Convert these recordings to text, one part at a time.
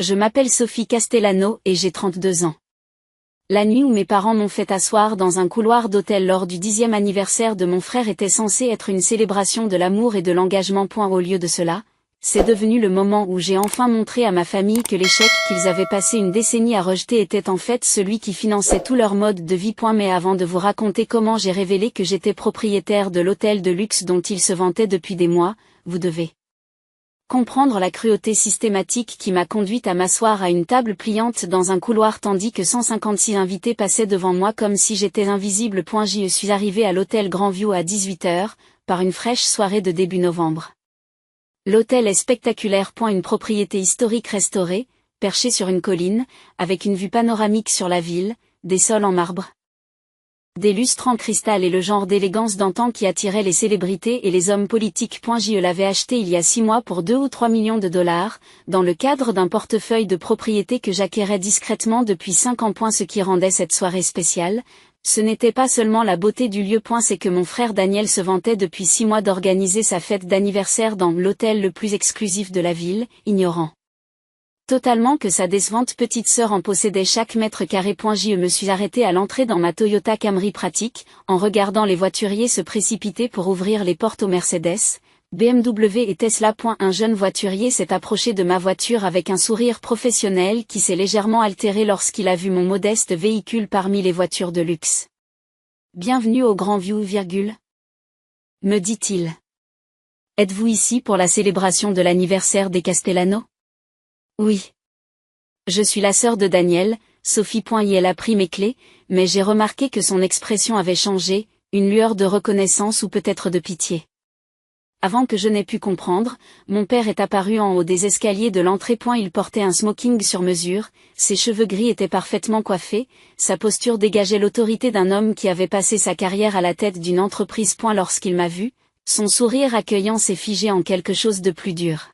Je m'appelle Sophie Castellano et j'ai 32 ans. La nuit où mes parents m'ont fait asseoir dans un couloir d'hôtel lors du 10e anniversaire de mon frère était censée être une célébration de l'amour et de l'engagement. Au lieu de cela, c'est devenu le moment où j'ai enfin montré à ma famille que l'échec qu'ils avaient passé une décennie à rejeter était en fait celui qui finançait tout leur mode de vie. Mais avant de vous raconter comment j'ai révélé que j'étais propriétaire de l'hôtel de luxe dont ils se vantaient depuis des mois, vous devez comprendre la cruauté systématique qui m'a conduite à m'asseoir à une table pliante dans un couloir tandis que 156 invités passaient devant moi comme si j'étais invisible. Je suis arrivé à l'hôtel Grandview à 18h, par une fraîche soirée de début novembre. L'hôtel est spectaculaire. Une propriété historique restaurée, perchée sur une colline, avec une vue panoramique sur la ville, des sols en marbre, des lustres en cristal et le genre d'élégance d'antan qui attirait les célébrités et les hommes politiques. Je l'avais acheté il y a 6 mois pour 2 ou 3 millions de dollars, dans le cadre d'un portefeuille de propriété que j'acquérais discrètement depuis 5 ans. Ce qui rendait cette soirée spéciale, ce n'était pas seulement la beauté du lieu. C'est que mon frère Daniel se vantait depuis 6 mois d'organiser sa fête d'anniversaire dans l'hôtel le plus exclusif de la ville, ignorant totalement que sa décevante petite sœur en possédait chaque mètre carré. Je me suis arrêté à l'entrée dans ma Toyota Camry pratique, en regardant les voituriers se précipiter pour ouvrir les portes aux Mercedes, BMW et Tesla. Un jeune voiturier s'est approché de ma voiture avec un sourire professionnel qui s'est légèrement altéré lorsqu'il a vu mon modeste véhicule parmi les voitures de luxe. Bienvenue au Grandview, me dit-il. Êtes-vous ici pour la célébration de l'anniversaire des Castellano? Oui. Je suis la sœur de Daniel, Sophie. Elle a pris mes clés, mais j'ai remarqué que son expression avait changé, une lueur de reconnaissance ou peut-être de pitié. Avant que je n'ai pu comprendre, mon père est apparu en haut des escaliers de l'entrée. Il portait un smoking sur mesure, ses cheveux gris étaient parfaitement coiffés, sa posture dégageait l'autorité d'un homme qui avait passé sa carrière à la tête d'une entreprise. Lorsqu'il m'a vu, son sourire accueillant s'est figé en quelque chose de plus dur.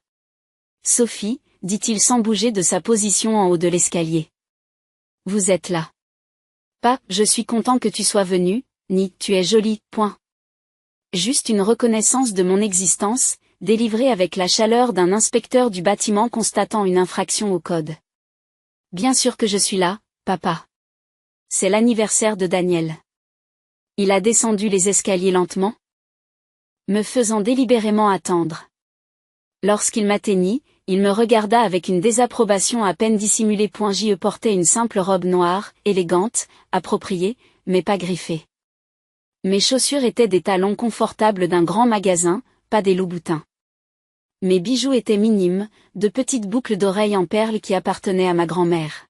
Sophie, dit-il sans bouger de sa position en haut de l'escalier. Vous êtes là. Pas, je suis content que tu sois venue, ni, tu es jolie, Juste une reconnaissance de mon existence, délivrée avec la chaleur d'un inspecteur du bâtiment constatant une infraction au code. Bien sûr que je suis là, papa. C'est l'anniversaire de Daniel. Il a descendu les escaliers lentement, me faisant délibérément attendre. Lorsqu'il m'atteignit, il me regarda avec une désapprobation à peine dissimulée. Je portais une simple robe noire, élégante, appropriée, mais pas griffée. Mes chaussures étaient des talons confortables d'un grand magasin, pas des loups-boutins. Mes bijoux étaient minimes, de petites boucles d'oreilles en perles qui appartenaient à ma grand-mère.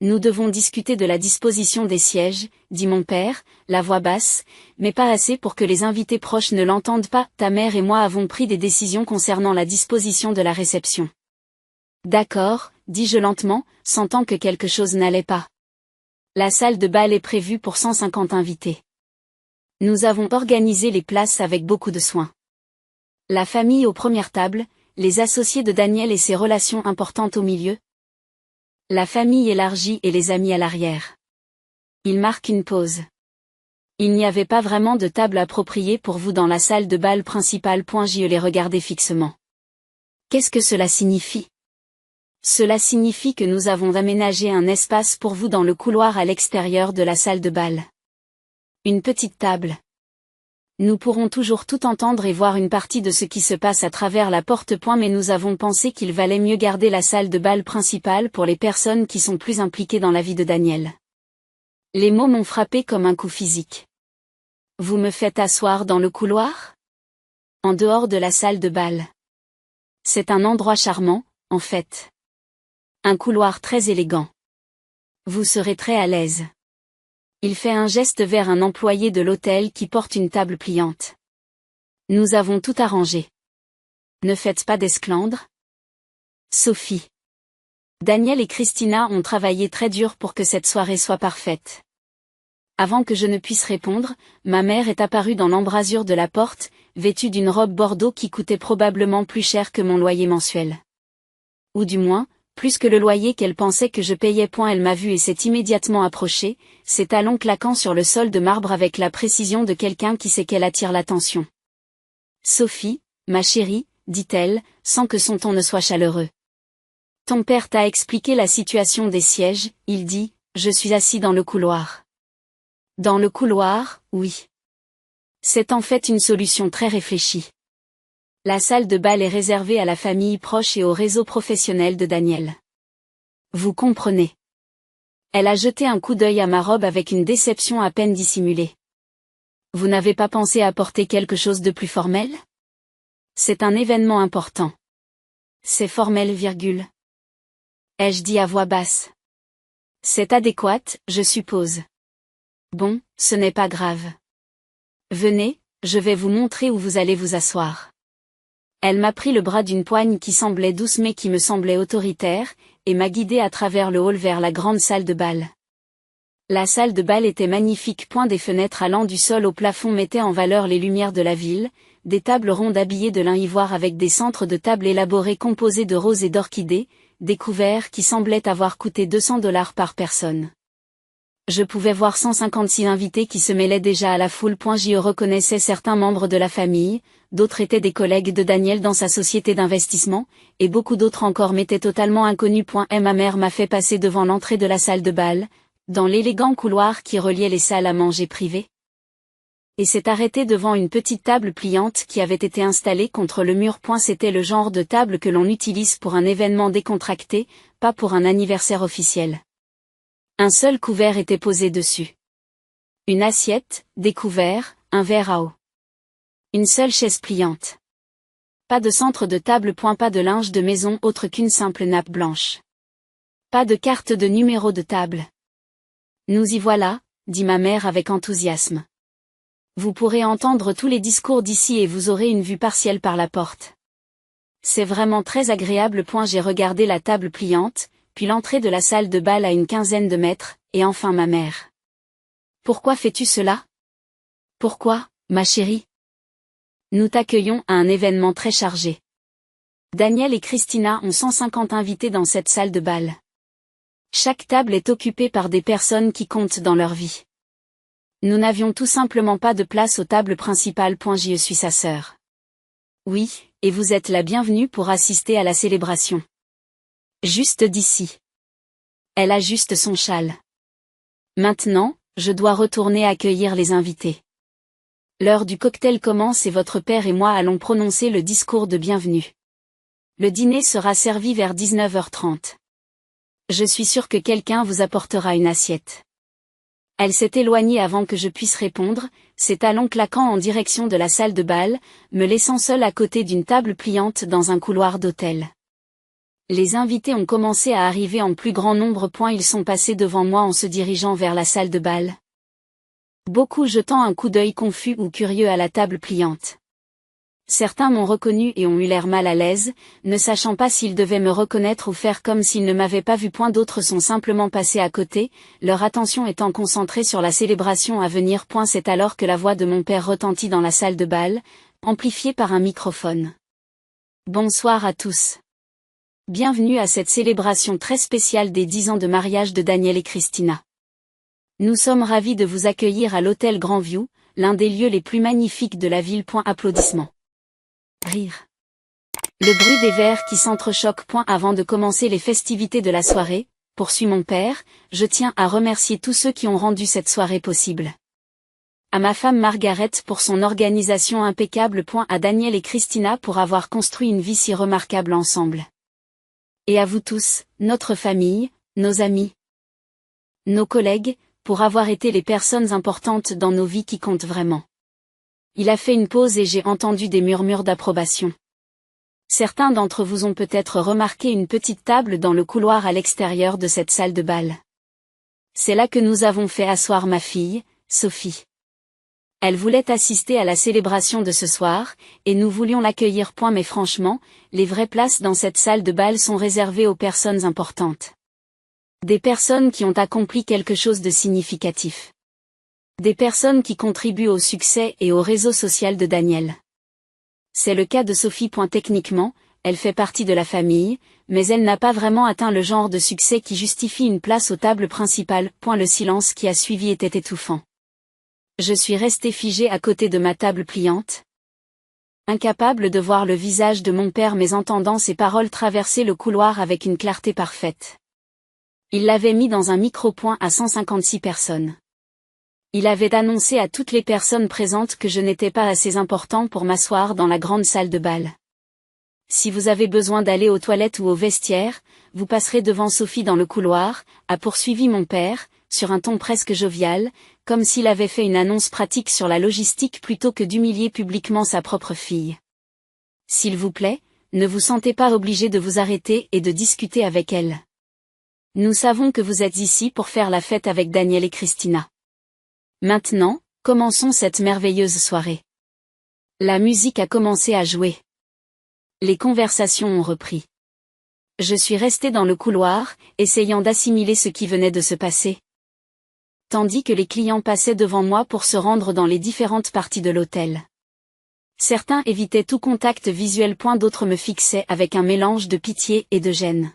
Nous devons discuter de la disposition des sièges, dit mon père, la voix basse, mais pas assez pour que les invités proches ne l'entendent pas. Ta mère et moi avons pris des décisions concernant la disposition de la réception. D'accord, dis-je lentement, sentant que quelque chose n'allait pas. La salle de bal est prévue pour 150 invités. Nous avons organisé les places avec beaucoup de soin. La famille aux premières tables, les associés de Daniel et ses relations importantes au milieu. La famille élargie et les amis à l'arrière. Il marque une pause. Il n'y avait pas vraiment de table appropriée pour vous dans la salle de bal principale. Je les regardais fixement. Qu'est-ce que cela signifie? Cela signifie que nous avons aménagé un espace pour vous dans le couloir à l'extérieur de la salle de bal. Une petite table. Nous pourrons toujours tout entendre et voir une partie de ce qui se passe à travers la porte. Mais nous avons pensé qu'il valait mieux garder la salle de bal principale pour les personnes qui sont plus impliquées dans la vie de Daniel. Les mots m'ont frappé comme un coup physique. Vous me faites asseoir dans le couloir? En dehors de la salle de bal. C'est un endroit charmant, en fait. Un couloir très élégant. Vous serez très à l'aise. Il fait un geste vers un employé de l'hôtel qui porte une table pliante. Nous avons tout arrangé. Ne faites pas d'esclandre. Sophie. Daniel et Christina ont travaillé très dur pour que cette soirée soit parfaite. Avant que je ne puisse répondre, ma mère est apparue dans l'embrasure de la porte, vêtue d'une robe bordeaux qui coûtait probablement plus cher que mon loyer mensuel. Ou du moins, plus que le loyer qu'elle pensait que je payais. Elle m'a vu et s'est immédiatement approchée, ses talons claquant sur le sol de marbre avec la précision de quelqu'un qui sait qu'elle attire l'attention. Sophie, ma chérie, dit-elle, sans que son ton ne soit chaleureux. Ton père t'a expliqué la situation des sièges, il dit, je suis assis dans le couloir. Dans le couloir, oui. C'est en fait une solution très réfléchie. La salle de bal est réservée à la famille proche et au réseau professionnel de Daniel. Vous comprenez. Elle a jeté un coup d'œil à ma robe avec une déception à peine dissimulée. Vous n'avez pas pensé à porter quelque chose de plus formel? C'est un événement important. C'est formel, virgule. Ai-je dit à voix basse. C'est adéquat, je suppose. Bon, ce n'est pas grave. Venez, je vais vous montrer où vous allez vous asseoir. Elle m'a pris le bras d'une poigne qui semblait douce mais qui me semblait autoritaire, et m'a guidé à travers le hall vers la grande salle de bal. La salle de bal était magnifique. Des fenêtres allant du sol au plafond mettaient en valeur les lumières de la ville, des tables rondes habillées de lin ivoire avec des centres de table élaborés composés de roses et d'orchidées, des couverts qui semblaient avoir coûté $200 par personne. Je pouvais voir 156 invités qui se mêlaient déjà à la foule. J'y reconnaissais certains membres de la famille, d'autres étaient des collègues de Daniel dans sa société d'investissement, et beaucoup d'autres encore m'étaient totalement inconnus. Ma mère m'a fait passer devant l'entrée de la salle de bal, dans l'élégant couloir qui reliait les salles à manger privées, et s'est arrêtée devant une petite table pliante qui avait été installée contre le mur. C'était le genre de table que l'on utilise pour un événement décontracté, pas pour un anniversaire officiel. Un seul couvert était posé dessus. Une assiette, des couverts, un verre à eau. Une seule chaise pliante. Pas de centre de table. Pas de linge de maison autre qu'une simple nappe blanche. Pas de carte de numéro de table. Nous y voilà, dit ma mère avec enthousiasme. Vous pourrez entendre tous les discours d'ici et vous aurez une vue partielle par la porte. C'est vraiment très agréable. J'ai regardé la table pliante, puis l'entrée de la salle de bal à une quinzaine de mètres, et enfin ma mère. Pourquoi fais-tu cela? Pourquoi, ma chérie? Nous t'accueillons à un événement très chargé. Daniel et Christina ont 150 invités dans cette salle de bal. Chaque table est occupée par des personnes qui comptent dans leur vie. Nous n'avions tout simplement pas de place aux tables principales. Je suis sa sœur. Oui, et vous êtes la bienvenue pour assister à la célébration. Juste d'ici. Elle ajuste son châle. Maintenant, je dois retourner accueillir les invités. L'heure du cocktail commence et votre père et moi allons prononcer le discours de bienvenue. Le dîner sera servi vers 19h30. Je suis sûre que quelqu'un vous apportera une assiette. Elle s'est éloignée avant que je puisse répondre, ses talons claquant en direction de la salle de bal, me laissant seule à côté d'une table pliante dans un couloir d'hôtel. Les invités ont commencé à arriver en plus grand nombre. Ils sont passés devant moi en se dirigeant vers la salle de bal. Beaucoup jetant un coup d'œil confus ou curieux à la table pliante. Certains m'ont reconnu et ont eu l'air mal à l'aise, ne sachant pas s'ils devaient me reconnaître ou faire comme s'ils ne m'avaient pas vu. D'autres sont simplement passés à côté, leur attention étant concentrée sur la célébration à venir. C'est alors que la voix de mon père retentit dans la salle de bal, amplifiée par un microphone. Bonsoir à tous. Bienvenue à cette célébration très spéciale des 10 ans de mariage de Daniel et Christina. Nous sommes ravis de vous accueillir à l'hôtel Grandview, l'un des lieux les plus magnifiques de la ville. Applaudissements. Rire. Le bruit des verres qui s'entrechoquent. Avant de commencer les festivités de la soirée, poursuit mon père, je tiens à remercier tous ceux qui ont rendu cette soirée possible. À ma femme Margaret pour son organisation impeccable. À Daniel et Christina pour avoir construit une vie si remarquable ensemble. Et à vous tous, notre famille, nos amis, nos collègues, pour avoir été les personnes importantes dans nos vies qui comptent vraiment. Il a fait une pause et j'ai entendu des murmures d'approbation. Certains d'entre vous ont peut-être remarqué une petite table dans le couloir à l'extérieur de cette salle de bal. C'est là que nous avons fait asseoir ma fille, Sophie. Elle voulait assister à la célébration de ce soir, et nous voulions l'accueillir. Mais franchement, les vraies places dans cette salle de bal sont réservées aux personnes importantes. Des personnes qui ont accompli quelque chose de significatif. Des personnes qui contribuent au succès et au réseau social de Daniel. C'est le cas de Sophie. Techniquement, elle fait partie de la famille, mais elle n'a pas vraiment atteint le genre de succès qui justifie une place aux tables principales. Le silence qui a suivi était étouffant. Je suis restée figée à côté de ma table pliante. incapable de voir le visage de mon père mais entendant ses paroles traverser le couloir avec une clarté parfaite. Il l'avait mis dans un micro-point à 156 personnes. Il avait annoncé à toutes les personnes présentes que je n'étais pas assez important pour m'asseoir dans la grande salle de bal. Si vous avez besoin d'aller aux toilettes ou au vestiaire, vous passerez devant Sophie dans le couloir, a poursuivi mon père, sur un ton presque jovial, comme s'il avait fait une annonce pratique sur la logistique plutôt que d'humilier publiquement sa propre fille. S'il vous plaît, ne vous sentez pas obligé de vous arrêter et de discuter avec elle. Nous savons que vous êtes ici pour faire la fête avec Daniel et Christina. Maintenant, commençons cette merveilleuse soirée. La musique a commencé à jouer. Les conversations ont repris. Je suis resté dans le couloir, essayant d'assimiler ce qui venait de se passer. Tandis que les clients passaient devant moi pour se rendre dans les différentes parties de l'hôtel. Certains évitaient tout contact visuel. D'autres me fixaient avec un mélange de pitié et de gêne.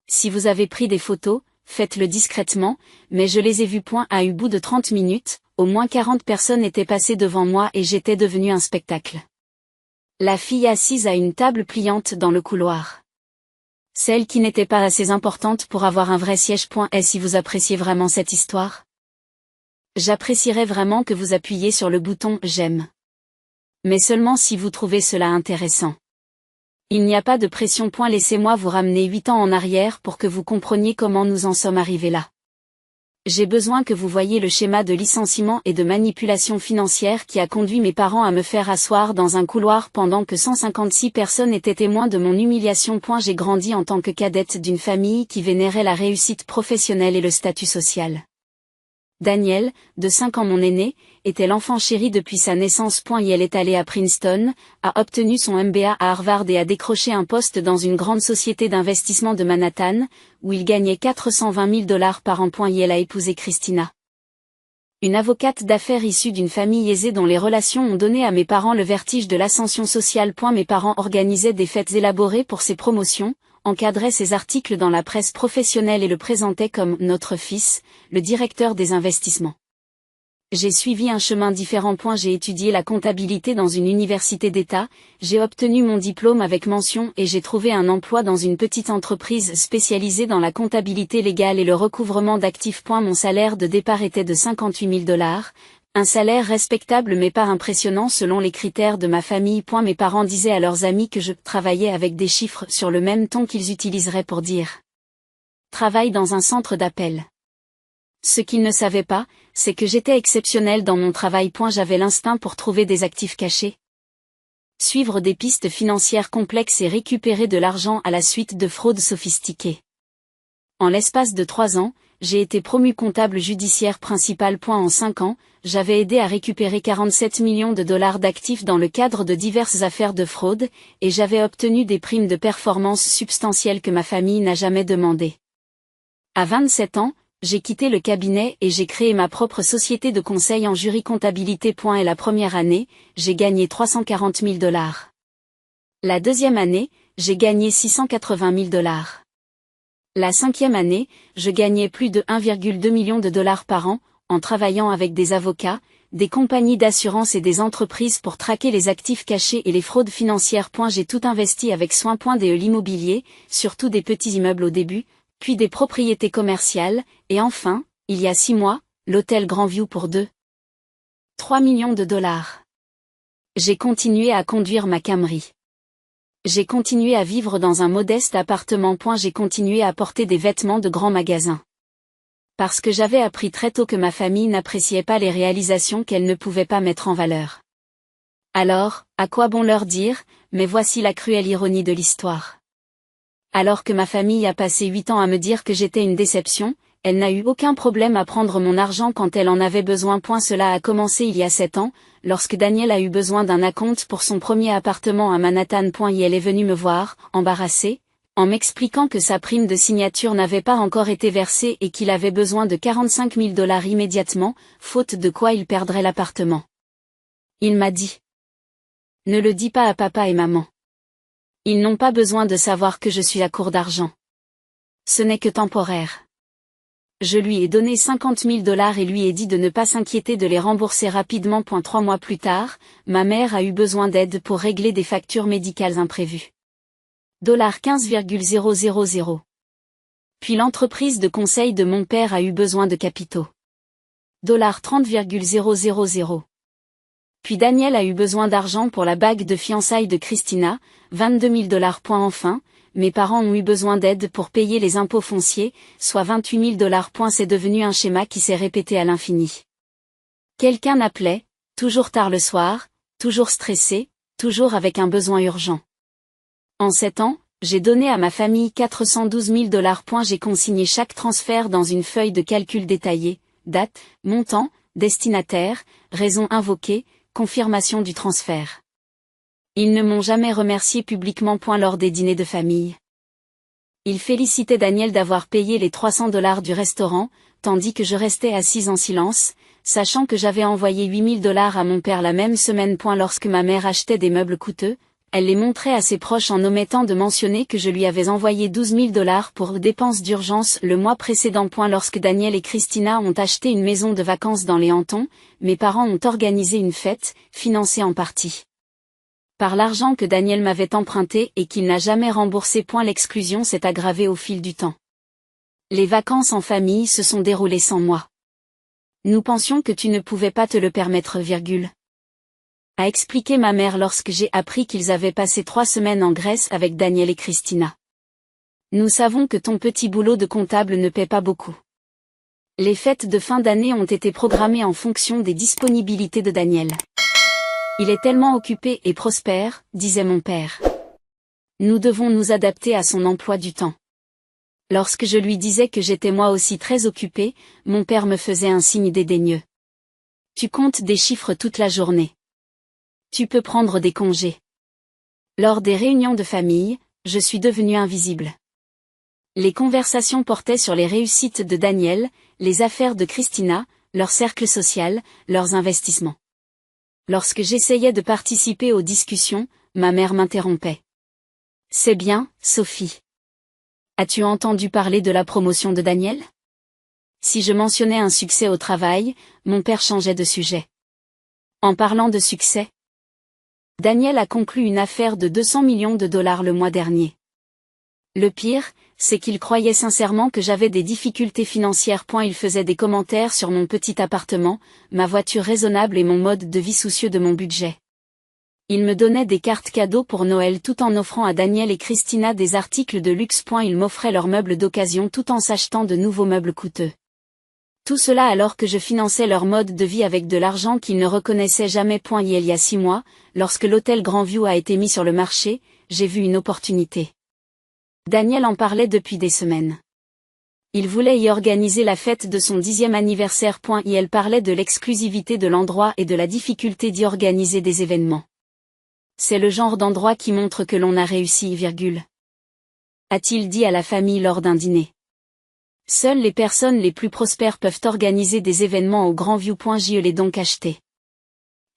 Si vous avez pris des photos, faites-le discrètement, mais je les ai vues. À eu bout de 30 minutes, au moins 40 personnes étaient passées devant moi et j'étais devenu un spectacle. La fille assise à une table pliante dans le couloir. Celle qui n'était pas assez importante pour avoir un vrai siège. Et si vous appréciez vraiment cette histoire? J'apprécierais vraiment que vous appuyiez sur le bouton « J'aime ». Mais seulement si vous trouvez cela intéressant. Il n'y a pas de pression. Laissez-moi vous ramener 8 ans en arrière pour que vous compreniez comment nous en sommes arrivés là. J'ai besoin que vous voyiez le schéma de licenciement et de manipulation financière qui a conduit mes parents à me faire asseoir dans un couloir pendant que 156 personnes étaient témoins de mon humiliation. J'ai grandi en tant que cadette d'une famille qui vénérait la réussite professionnelle et le statut social. Daniel, de 5 ans mon aîné, était l'enfant chéri depuis sa naissance. Elle est allée à Princeton, a obtenu son MBA à Harvard et a décroché un poste dans une grande société d'investissement de Manhattan, où il gagnait 420 000 $ par an. Elle a épousé Christina. Une avocate d'affaires issue d'une famille aisée dont les relations ont donné à mes parents le vertige de l'ascension sociale. Mes parents organisaient des fêtes élaborées pour ses promotions, encadraient ses articles dans la presse professionnelle et le présentaient comme « notre fils », le directeur des investissements. J'ai suivi un chemin différent. J'ai étudié la comptabilité dans une université d'État, j'ai obtenu mon diplôme avec mention et j'ai trouvé un emploi dans une petite entreprise spécialisée dans la comptabilité légale et le recouvrement d'actifs. Mon salaire de départ était de 58 000 $, un salaire respectable mais pas impressionnant selon les critères de ma famille. Mes parents disaient à leurs amis que je travaillais avec des chiffres sur le même ton qu'ils utiliseraient pour dire « travaille dans un centre d'appel ». Ce qu'ils ne savaient pas, c'est que j'étais exceptionnel dans mon travail. J'avais l'instinct pour trouver des actifs cachés, suivre des pistes financières complexes et récupérer de l'argent à la suite de fraudes sophistiquées. En l'espace de 3 ans, j'ai été promu comptable judiciaire principal. En 5 ans, j'avais aidé à récupérer 47 millions de $ d'actifs dans le cadre de diverses affaires de fraude, et j'avais obtenu des primes de performance substantielles que ma famille n'a jamais demandées. À 27 ans, j'ai quitté le cabinet et j'ai créé ma propre société de conseil en jury comptabilité. Et la première année, j'ai gagné 340 000 $. La deuxième année, j'ai gagné 680 000 $. La 5e année, je gagnais plus de 1,2 million de $ par an, en travaillant avec des avocats, des compagnies d'assurance et des entreprises pour traquer les actifs cachés et les fraudes financières. J'ai tout investi avec soin. L'immobilier, surtout des petits immeubles au début, puis des propriétés commerciales, et enfin, il y a 6 mois, l'hôtel Grandview pour 3 millions de $. J'ai continué à conduire ma Camry. J'ai continué à vivre dans un modeste appartement. J'ai continué à porter des vêtements de grands magasins. Parce que j'avais appris très tôt que ma famille n'appréciait pas les réalisations qu'elle ne pouvait pas mettre en valeur. Alors, à quoi bon leur dire, mais voici la cruelle ironie de l'histoire. Alors que ma famille a passé 8 ans à me dire que j'étais une déception, elle n'a eu aucun problème à prendre mon argent quand elle en avait besoin. Cela a commencé il y a 7 ans, lorsque Daniel a eu besoin d'un acompte pour son premier appartement à Manhattan. Et elle est venue me voir, embarrassée, en m'expliquant que sa prime de signature n'avait pas encore été versée et qu'il avait besoin de 45 000 $ immédiatement, faute de quoi il perdrait l'appartement. Il m'a dit: « Ne le dis pas à papa et maman. Ils n'ont pas besoin de savoir que je suis à court d'argent. Ce n'est que temporaire. Je lui ai donné 50 000 $ et lui ai dit de ne pas s'inquiéter de les rembourser rapidement. 3 mois plus tard, ma mère a eu besoin d'aide pour régler des factures médicales imprévues. 15,000. Puis l'entreprise de conseil de mon père a eu besoin de capitaux. 30,000. Puis Daniel a eu besoin d'argent pour la bague de fiançailles de Christina, 22 000 $. Enfin, mes parents ont eu besoin d'aide pour payer les impôts fonciers, soit 28 000 $. C'est devenu un schéma qui s'est répété à l'infini. Quelqu'un appelait, toujours tard le soir, toujours stressé, toujours avec un besoin urgent. En 7 ans, j'ai donné à ma famille 412 000 $. J'ai consigné chaque transfert dans une feuille de calcul détaillée, date, montant, destinataire, raison invoquée, confirmation du transfert. Ils ne m'ont jamais remercié publiquement. Lors des dîners de famille. Ils félicitaient Daniel d'avoir payé les 300 $ du restaurant, tandis que je restais assise en silence, sachant que j'avais envoyé 8 000 $ à mon père la même semaine. Lorsque ma mère achetait des meubles coûteux, elle les montrait à ses proches en omettant de mentionner que je lui avais envoyé 12 000 $ pour dépenses d'urgence le mois précédent. Lorsque Daniel et Christina ont acheté une maison de vacances dans les Hantons, mes parents ont organisé une fête, financée en partie par l'argent que Daniel m'avait emprunté et qu'il n'a jamais remboursé. L'exclusion s'est aggravée au fil du temps. Les vacances en famille se sont déroulées sans moi. Nous pensions que tu ne pouvais pas te le permettre, a expliqué ma mère lorsque j'ai appris qu'ils avaient passé 3 semaines en Grèce avec Daniel et Christina. Nous savons que ton petit boulot de comptable ne paie pas beaucoup. Les fêtes de fin d'année ont été programmées en fonction des disponibilités de Daniel. Il est tellement occupé et prospère, disait mon père. Nous devons nous adapter à son emploi du temps. Lorsque je lui disais que j'étais moi aussi très occupé, mon père me faisait un signe dédaigneux. Tu comptes des chiffres toute la journée. Tu peux prendre des congés. Lors des réunions de famille, je suis devenue invisible. Les conversations portaient sur les réussites de Daniel, les affaires de Christina, leur cercle social, leurs investissements. Lorsque j'essayais de participer aux discussions, ma mère m'interrompait. C'est bien, Sophie. As-tu entendu parler de la promotion de Daniel? Si je mentionnais un succès au travail, mon père changeait de sujet. En parlant de succès, Daniel a conclu une affaire de 200 millions de $ le mois dernier. Le pire, c'est qu'il croyait sincèrement que j'avais des difficultés financières. Il faisait des commentaires sur mon petit appartement, ma voiture raisonnable et mon mode de vie soucieux de mon budget. Il me donnait des cartes cadeaux pour Noël tout en offrant à Daniel et Christina des articles de luxe. Ils m'offraient leurs meubles d'occasion tout en s'achetant de nouveaux meubles coûteux. Tout cela alors que je finançais leur mode de vie avec de l'argent qu'ils ne reconnaissaient jamais. Il y a 6 mois, lorsque l'hôtel Grandview a été mis sur le marché, j'ai vu une opportunité. Daniel en parlait depuis des semaines. Il voulait y organiser la fête de son 10e anniversaire. Et elle parlait de l'exclusivité de l'endroit et de la difficulté d'y organiser des événements. C'est le genre d'endroit qui montre que l'on a réussi, a-t-il dit à la famille lors d'un dîner. Seules les personnes les plus prospères peuvent organiser des événements au Grandview. Je l'ai donc acheté.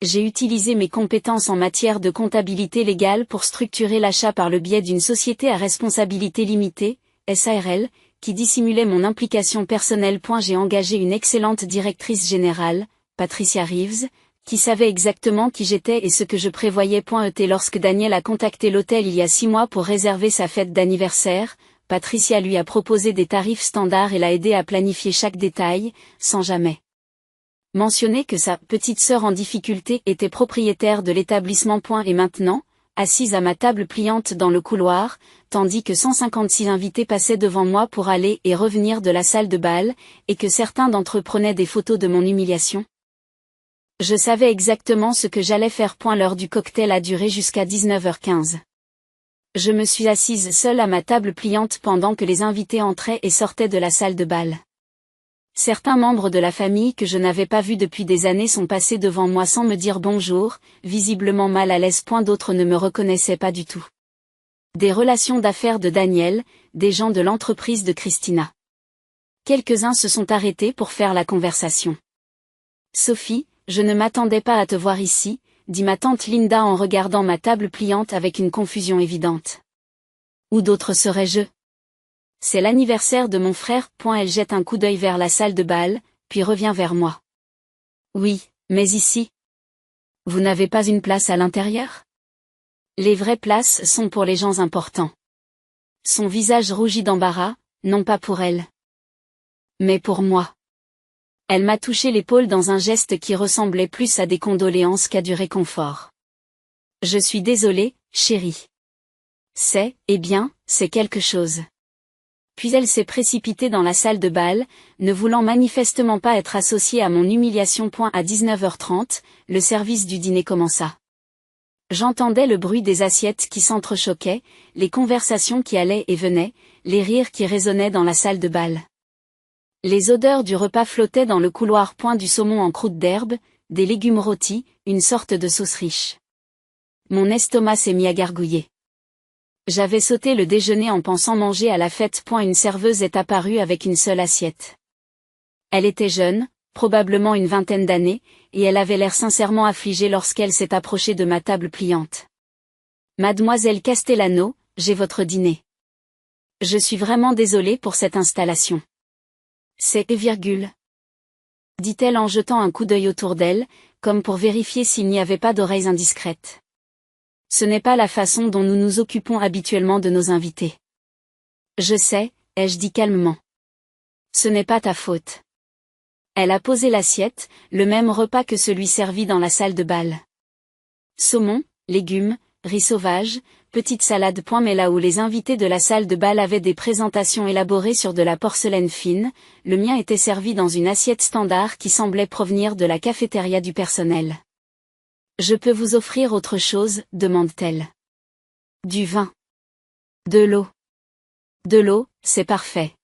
J'ai utilisé mes compétences en matière de comptabilité légale pour structurer l'achat par le biais d'une société à responsabilité limitée, SARL, qui dissimulait mon implication personnelle. J'ai engagé une excellente directrice générale, Patricia Reeves, qui savait exactement qui j'étais et ce que je prévoyais. Lorsque Daniel a contacté l'hôtel il y a 6 mois pour réserver sa fête d'anniversaire, Patricia lui a proposé des tarifs standards et l'a aidé à planifier chaque détail, sans jamais mentionner que sa petite sœur en difficulté était propriétaire de l'établissement. Et maintenant, assise à ma table pliante dans le couloir, tandis que 156 invités passaient devant moi pour aller et revenir de la salle de bal, et que certains d'entre eux prenaient des photos de mon humiliation. Je savais exactement ce que j'allais faire. L'heure du cocktail a duré jusqu'à 19h15. Je me suis assise seule à ma table pliante pendant que les invités entraient et sortaient de la salle de bal. Certains membres de la famille que je n'avais pas vus depuis des années sont passés devant moi sans me dire bonjour, visiblement mal à l'aise. D'autres ne me reconnaissaient pas du tout. Des relations d'affaires de Daniel, des gens de l'entreprise de Christina. Quelques-uns se sont arrêtés pour faire la conversation. Sophie, je ne m'attendais pas à te voir ici, dit ma tante Linda en regardant ma table pliante avec une confusion évidente. Où d'autre serais-je? C'est l'anniversaire de mon frère. Elle jette un coup d'œil vers la salle de bal, puis revient vers moi. Oui, mais ici. Vous n'avez pas une place à l'intérieur? Les vraies places sont pour les gens importants. Son visage rougit d'embarras, non pas pour elle. Mais pour moi. Elle m'a touché l'épaule dans un geste qui ressemblait plus à des condoléances qu'à du réconfort. Je suis désolée, chérie. C'est quelque chose. Puis elle s'est précipitée dans la salle de bal, ne voulant manifestement pas être associée à mon humiliation. À 19h30, le service du dîner commença. J'entendais le bruit des assiettes qui s'entrechoquaient, les conversations qui allaient et venaient, les rires qui résonnaient dans la salle de bal. Les odeurs du repas flottaient dans le couloir. Du saumon en croûte d'herbe, des légumes rôtis, une sorte de sauce riche. Mon estomac s'est mis à gargouiller. J'avais sauté le déjeuner en pensant manger à la fête. Une serveuse est apparue avec une seule assiette. Elle était jeune, probablement une vingtaine d'années, et elle avait l'air sincèrement affligée lorsqu'elle s'est approchée de ma table pliante. Mademoiselle Castellano, j'ai votre dîner. Je suis vraiment désolée pour cette installation. Dit-elle en jetant un coup d'œil autour d'elle, comme pour vérifier s'il n'y avait pas d'oreilles indiscrètes. Ce n'est pas la façon dont nous nous occupons habituellement de nos invités. Je sais, ai-je dit calmement. Ce n'est pas ta faute. Elle a posé l'assiette, le même repas que celui servi dans la salle de bal. Saumon, légumes, riz sauvage, petite salade. Mais là où les invités de la salle de bal avaient des présentations élaborées sur de la porcelaine fine, le mien était servi dans une assiette standard qui semblait provenir de la cafétéria du personnel. Je peux vous offrir autre chose, demande-t-elle. Du vin. De l'eau. De l'eau, c'est parfait.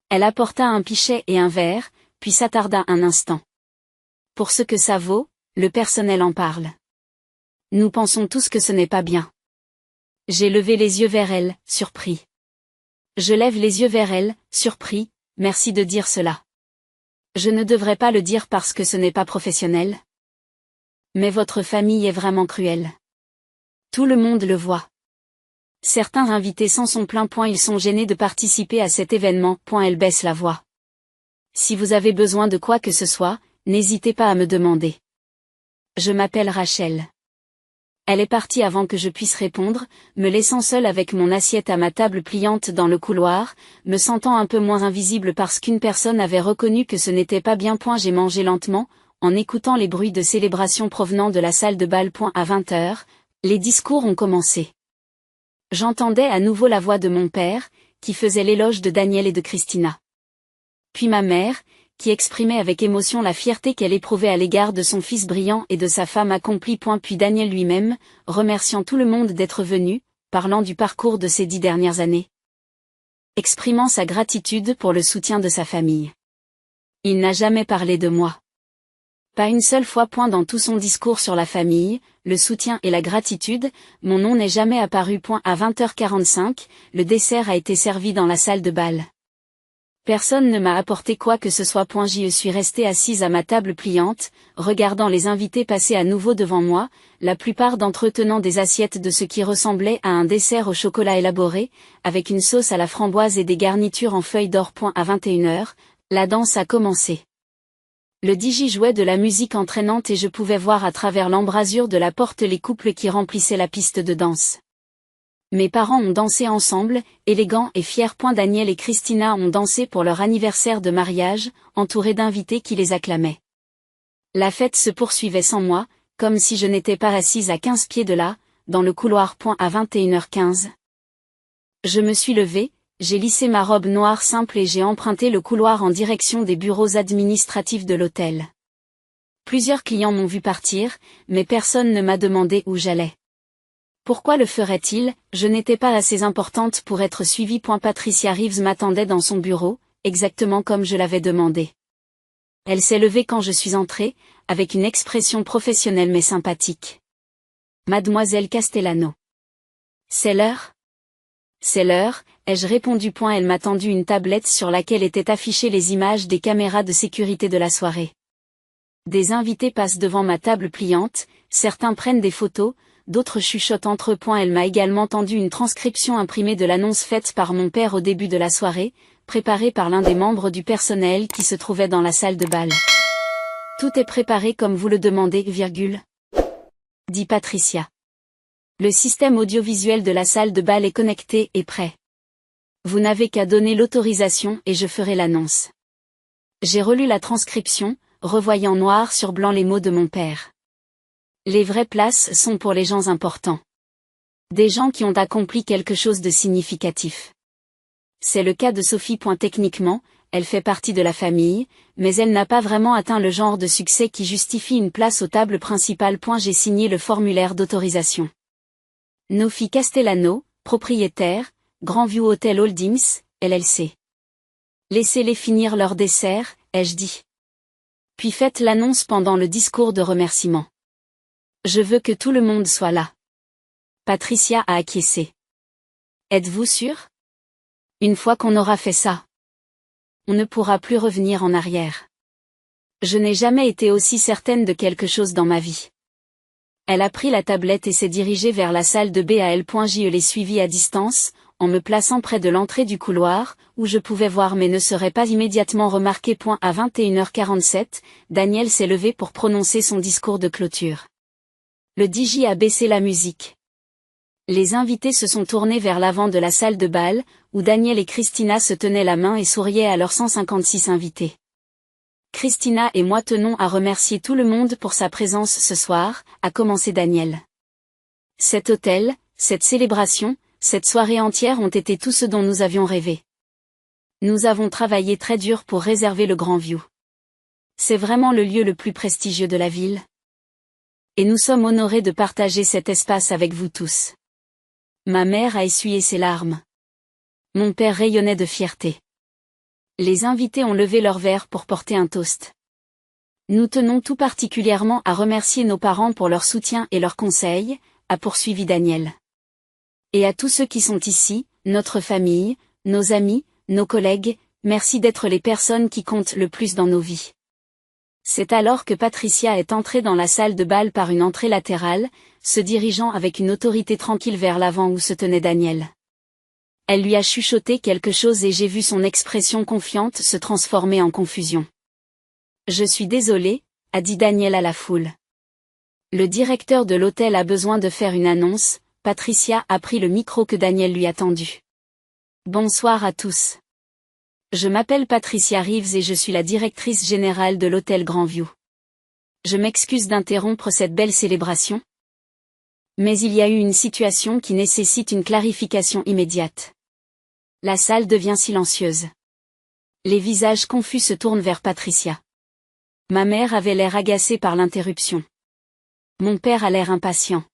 Elle apporta un pichet et un verre, puis s'attarda un instant. Pour ce que ça vaut, le personnel en parle. Nous pensons tous que ce n'est pas bien. J'ai levé les yeux vers elle, surpris. Je lève les yeux vers elle, surpris, merci de dire cela. Je ne devrais pas le dire parce que ce n'est pas professionnel. Mais votre famille est vraiment cruelle. Tout le monde le voit. Certains invités s'en sont plaints. Ils sont gênés de participer à cet événement. Elle baisse la voix. Si vous avez besoin de quoi que ce soit, n'hésitez pas à me demander. Je m'appelle Rachel. Elle est partie avant que je puisse répondre, me laissant seule avec mon assiette à ma table pliante dans le couloir, me sentant un peu moins invisible parce qu'une personne avait reconnu que ce n'était pas bien. J'ai mangé lentement, en écoutant les bruits de célébration provenant de la salle de bal. À 20h, les discours ont commencé. J'entendais à nouveau la voix de mon père, qui faisait l'éloge de Daniel et de Christina. Puis ma mère, qui exprimait avec émotion la fierté qu'elle éprouvait à l'égard de son fils brillant et de sa femme accomplie. Puis Daniel lui-même, remerciant tout le monde d'être venu, parlant du parcours de ces 10 dernières années. Exprimant sa gratitude pour le soutien de sa famille. Il n'a jamais parlé de moi. Pas une seule fois. Dans tout son discours sur la famille, le soutien et la gratitude, mon nom n'est jamais apparu. À 20h45, le dessert a été servi dans la salle de bal. Personne ne m'a apporté quoi que ce soit. Je suis restée assise à ma table pliante, regardant les invités passer à nouveau devant moi, la plupart d'entre eux tenant des assiettes de ce qui ressemblait à un dessert au chocolat élaboré, avec une sauce à la framboise et des garnitures en feuilles d'or. À 21h, la danse a commencé. Le DJ jouait de la musique entraînante et je pouvais voir à travers l'embrasure de la porte les couples qui remplissaient la piste de danse. Mes parents ont dansé ensemble, élégants et fiers. Daniel et Christina ont dansé pour leur anniversaire de mariage, entourés d'invités qui les acclamaient. La fête se poursuivait sans moi, comme si je n'étais pas assise à 15 pieds de là, dans le couloir. À 21h15. Je me suis levée, j'ai lissé ma robe noire simple et j'ai emprunté le couloir en direction des bureaux administratifs de l'hôtel. Plusieurs clients m'ont vu partir, mais personne ne m'a demandé où j'allais. Pourquoi le ferait-il? Je n'étais pas assez importante pour être suivie. Patricia Reeves m'attendait dans son bureau, exactement comme je l'avais demandé. Elle s'est levée quand je suis entrée, avec une expression professionnelle mais sympathique. Mademoiselle Castellano. C'est l'heure? C'est l'heure, ai-je répondu. Elle m'a tendu une tablette sur laquelle étaient affichées les images des caméras de sécurité de la soirée. Des invités passent devant ma table pliante, certains prennent des photos, d'autres chuchotent entre eux. Elle m'a également tendu une transcription imprimée de l'annonce faite par mon père au début de la soirée, préparée par l'un des membres du personnel qui se trouvait dans la salle de bal. Tout est préparé comme vous le demandez, dit Patricia. Le système audiovisuel de la salle de bal est connecté et prêt. Vous n'avez qu'à donner l'autorisation et je ferai l'annonce. J'ai relu la transcription, revoyant noir sur blanc les mots de mon père. Les vraies places sont pour les gens importants. Des gens qui ont accompli quelque chose de significatif. C'est le cas de Sophie. Techniquement, elle fait partie de la famille, mais elle n'a pas vraiment atteint le genre de succès qui justifie une place aux tables principales. J'ai signé le formulaire d'autorisation. Nofi Castellano, propriétaire, Grandview Hotel Holdings, LLC. Laissez-les finir leur dessert, ai-je dit. Puis faites l'annonce pendant le discours de remerciement. Je veux que tout le monde soit là. Patricia a acquiescé. Êtes-vous sûr? Une fois qu'on aura fait ça, on ne pourra plus revenir en arrière. Je n'ai jamais été aussi certaine de quelque chose dans ma vie. Elle a pris la tablette et s'est dirigée vers la salle de BAL. Je l'ai suivie à distance, en me plaçant près de l'entrée du couloir, où je pouvais voir mais ne serais pas immédiatement remarqué. À 21h47, Daniel s'est levé pour prononcer son discours de clôture. Le DJ a baissé la musique. Les invités se sont tournés vers l'avant de la salle de bal, où Daniel et Christina se tenaient la main et souriaient à leurs 156 invités. Christina et moi tenons à remercier tout le monde pour sa présence ce soir, a commencé Daniel. Cet hôtel, cette célébration, cette soirée entière ont été tout ce dont nous avions rêvé. Nous avons travaillé très dur pour réserver le Grandview. C'est vraiment le lieu le plus prestigieux de la ville. Et nous sommes honorés de partager cet espace avec vous tous. Ma mère a essuyé ses larmes. Mon père rayonnait de fierté. Les invités ont levé leur verre pour porter un toast. Nous tenons tout particulièrement à remercier nos parents pour leur soutien et leurs conseils, a poursuivi Daniel. Et à tous ceux qui sont ici, notre famille, nos amis, nos collègues, merci d'être les personnes qui comptent le plus dans nos vies. C'est alors que Patricia est entrée dans la salle de bal par une entrée latérale, se dirigeant avec une autorité tranquille vers l'avant où se tenait Daniel. Elle lui a chuchoté quelque chose et j'ai vu son expression confiante se transformer en confusion. Je suis désolé, a dit Daniel à la foule. Le directeur de l'hôtel a besoin de faire une annonce. Patricia a pris le micro que Daniel lui a tendu. Bonsoir à tous. Je m'appelle Patricia Reeves et je suis la directrice générale de l'hôtel Grandview. Je m'excuse d'interrompre cette belle célébration. Mais il y a eu une situation qui nécessite une clarification immédiate. La salle devient silencieuse. Les visages confus se tournent vers Patricia. Ma mère avait l'air agacée par l'interruption. Mon père a l'air impatient.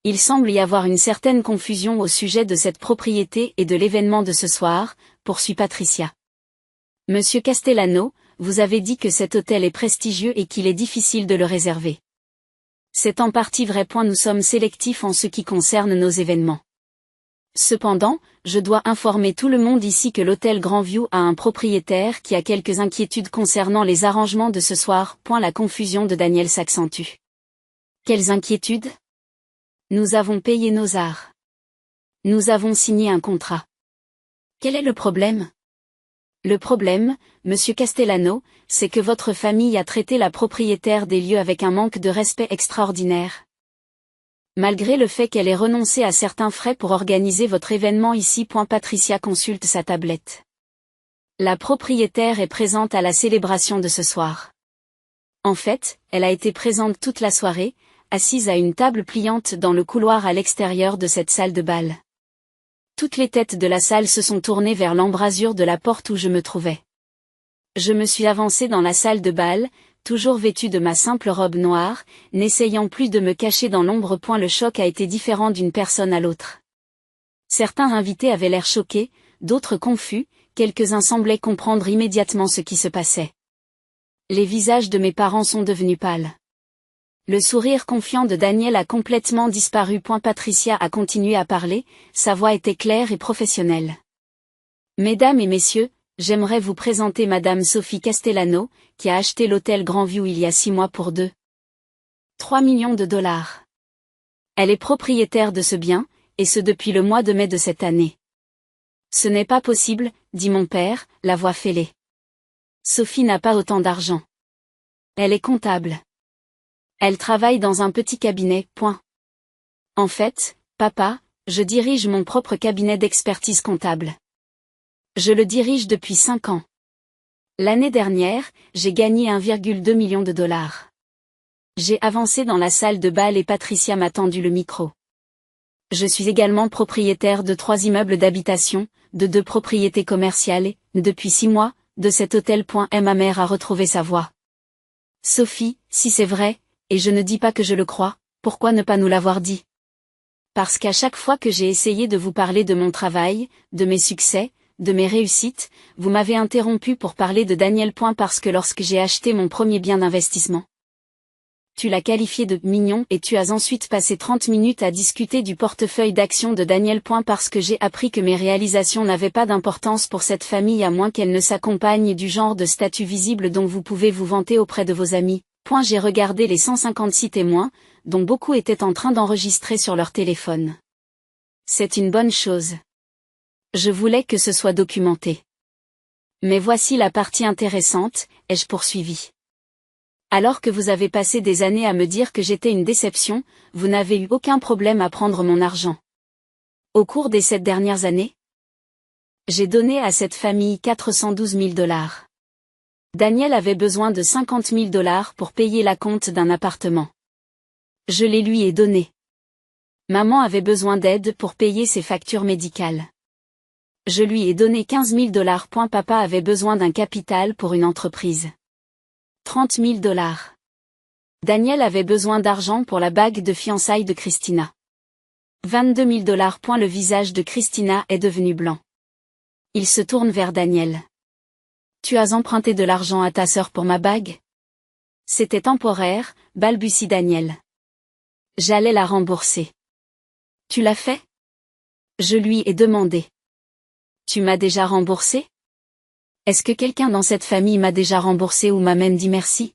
Il semble y avoir une certaine confusion au sujet de cette propriété et de l'événement de ce soir, poursuit Patricia. Monsieur Castellano, vous avez dit que cet hôtel est prestigieux et qu'il est difficile de le réserver. C'est en partie vrai. Nous sommes sélectifs en ce qui concerne nos événements. Cependant, je dois informer tout le monde ici que l'hôtel Grandview a un propriétaire qui a quelques inquiétudes concernant les arrangements de ce soir. La confusion de Daniel s'accentue. Quelles inquiétudes? Nous avons payé nos arts. Nous avons signé un contrat. Quel est le problème? Le problème, monsieur Castellano, c'est que votre famille a traité la propriétaire des lieux avec un manque de respect extraordinaire. Malgré le fait qu'elle ait renoncé à certains frais pour organiser votre événement ici. Patricia consulte sa tablette. La propriétaire est présente à la célébration de ce soir. En fait, elle a été présente toute la soirée, assise à une table pliante dans le couloir à l'extérieur de cette salle de bal. Toutes les têtes de la salle se sont tournées vers l'embrasure de la porte où je me trouvais. Je me suis avancée dans la salle de bal, toujours vêtue de ma simple robe noire, n'essayant plus de me cacher dans l'ombre. Le choc a été différent d'une personne à l'autre. Certains invités avaient l'air choqués, d'autres confus, quelques-uns semblaient comprendre immédiatement ce qui se passait. Les visages de mes parents sont devenus pâles. Le sourire confiant de Daniel a complètement disparu. Patricia a continué à parler, sa voix était claire et professionnelle. Mesdames et messieurs, j'aimerais vous présenter Madame Sophie Castellano, qui a acheté l'hôtel Grandview il y a 6 mois pour 3 millions de dollars. Elle est propriétaire de ce bien, et ce depuis le mois de mai de cette année. Ce n'est pas possible, dit mon père, la voix fêlée. Sophie n'a pas autant d'argent. Elle est comptable. Elle travaille dans un petit cabinet, point. En fait, papa, je dirige mon propre cabinet d'expertise comptable. Je le dirige depuis 5 ans. L'année dernière, j'ai gagné 1,2 million de dollars. J'ai avancé dans la salle de bal et Patricia m'a tendu le micro. Je suis également propriétaire de 3 immeubles d'habitation, de 2 propriétés commerciales et, depuis 6 mois, de cet hôtel. Ma mère a retrouvé sa voix. Sophie, si c'est vrai, et je ne dis pas que je le crois, pourquoi ne pas nous l'avoir dit? Parce qu'à chaque fois que j'ai essayé de vous parler de mon travail, de mes succès, de mes réussites, vous m'avez interrompu pour parler de Daniel. Parce que lorsque j'ai acheté mon premier bien d'investissement, tu l'as qualifié de « mignon » et tu as ensuite passé 30 minutes à discuter du portefeuille d'actions de Daniel. Parce que j'ai appris que mes réalisations n'avaient pas d'importance pour cette famille à moins qu'elles ne s'accompagnent du genre de statut visible dont vous pouvez vous vanter auprès de vos amis. J'ai regardé les 156 témoins, dont beaucoup étaient en train d'enregistrer sur leur téléphone. C'est une bonne chose. Je voulais que ce soit documenté. Mais voici la partie intéressante, ai-je poursuivi. Alors que vous avez passé des années à me dire que j'étais une déception, vous n'avez eu aucun problème à prendre mon argent. Au cours des 7 dernières années, j'ai donné à cette famille 412 000 dollars. Daniel avait besoin de 50 000 dollars pour payer la compte d'un appartement. Je les lui ai donnés. Maman avait besoin d'aide pour payer ses factures médicales. Je lui ai donné 15 000 dollars. Papa avait besoin d'un capital pour une entreprise. 30 000 dollars. Daniel avait besoin d'argent pour la bague de fiançailles de Christina. 22 000 dollars. Le visage de Christina est devenu blanc. Il se tourne vers Daniel. Tu as emprunté de l'argent à ta sœur pour ma bague? C'était temporaire, balbutie Daniel. J'allais la rembourser. Tu l'as fait? Je lui ai demandé. Tu m'as déjà remboursé? Est-ce que quelqu'un dans cette famille m'a déjà remboursé ou m'a même dit merci?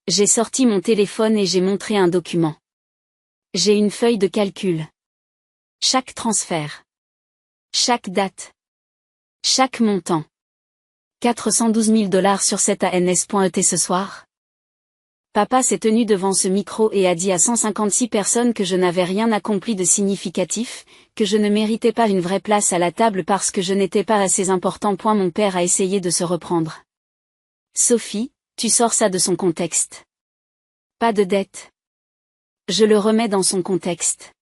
J'ai sorti mon téléphone et j'ai montré un document. J'ai une feuille de calcul. Chaque transfert. Chaque date. Chaque montant. 412 000 dollars sur cet ans.et ce soir. Papa s'est tenu devant ce micro et a dit à 156 personnes que je n'avais rien accompli de significatif, que je ne méritais pas une vraie place à la table parce que je n'étais pas assez important. Mon père a essayé de se reprendre. Sophie, tu sors ça de son contexte. Pas de dette. Je le remets dans son contexte.